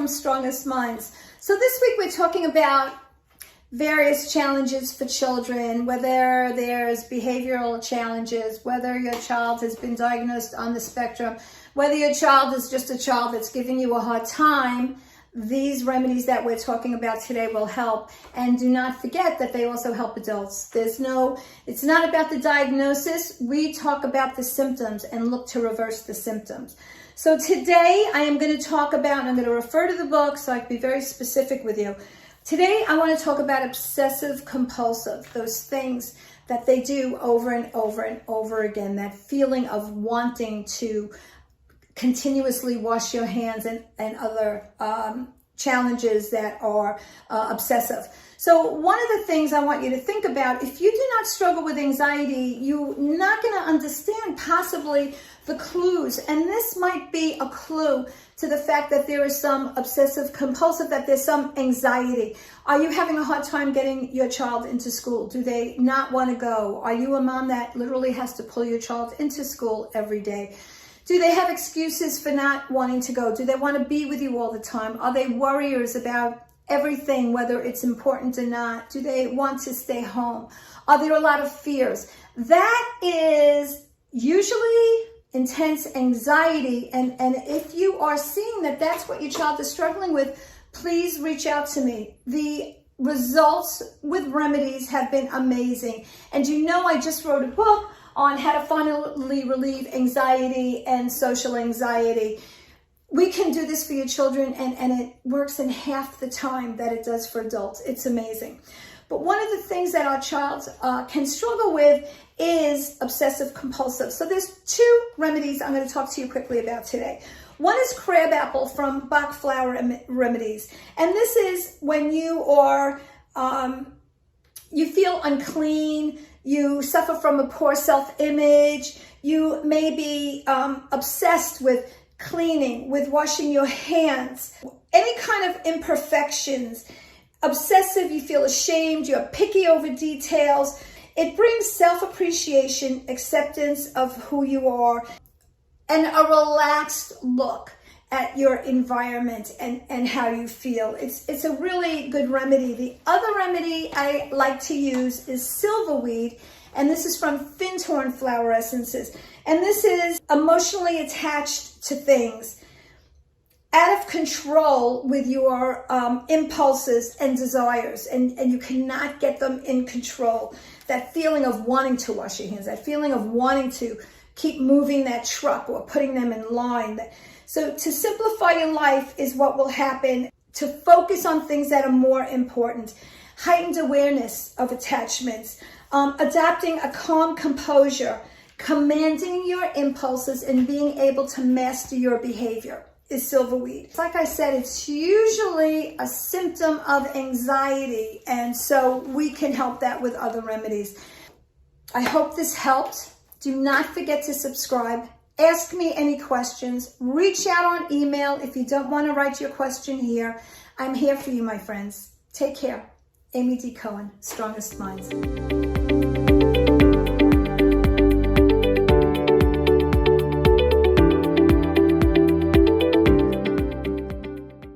from Strongest Minds. So this week we're talking about various challenges for children, whether there's behavioral challenges, whether your child has been diagnosed on the spectrum, whether your child is just a child that's giving you a hard time. These remedies that we're talking about today will help. And do not forget that they also help adults. It's not about the diagnosis. We talk about the symptoms and look to reverse the symptoms. So today I am going to talk about, and I'm going to refer to the book so I can be very specific with you. Today I want to talk about obsessive compulsive, those things that they do over and over and over again, that feeling of wanting to continuously wash your hands and other challenges that are obsessive. So one of the things I want you to think about, if you do not struggle with anxiety, you're not going to understand possibly the clues. And this might be a clue to the fact that there is some obsessive compulsive, that there's some anxiety. Are you having a hard time getting your child into school? Do they not want to go? Are you a mom that literally has to pull your child into school every day? Do they have excuses for not wanting to go? Do they want to be with you all the time? Are they worriers about everything, whether it's important or not? Do they want to stay home? Are there a lot of fears? That is usually intense anxiety. And if you are seeing that that's what your child is struggling with, please reach out to me. The results with Remedies have been amazing. And you know, I just wrote a book on how to finally relieve anxiety and social anxiety. We can do this for your children, and it works in half the time that it does for adults. It's amazing. But one of the things that our child can struggle with is obsessive compulsive. So there's two remedies I'm going to talk to you quickly about today. One is crabapple from Bach Flower Remedies. And this is when you are, you feel unclean, you suffer from a poor self-image, you may be obsessed with cleaning, with washing your hands, any kind of imperfections. Obsessive, you feel ashamed, you're picky over details. It brings self-appreciation, acceptance of who you are, and a relaxed look at your environment and how you feel. It's a really good remedy. The other remedy I like to use is silverweed, and this is from Finthorn Flower Essences. And this is emotionally attached to things, out of control with your impulses and desires, and you cannot get them in control. That feeling of wanting to wash your hands, that feeling of wanting to keep moving that truck or putting them in line. So to simplify your life is what will happen, to focus on things that are more important. Heightened awareness of attachments, adopting a calm composure, commanding your impulses, and being able to master your behavior is silverweed. Like I said, it's usually a symptom of anxiety, and so we can help that with other remedies. I hope this helped. Do not forget to subscribe. Ask me any questions. Reach out on email if you don't want to write your question here. I'm here for you, my friends. Take care. Amy D. Cohen, Strongest Minds.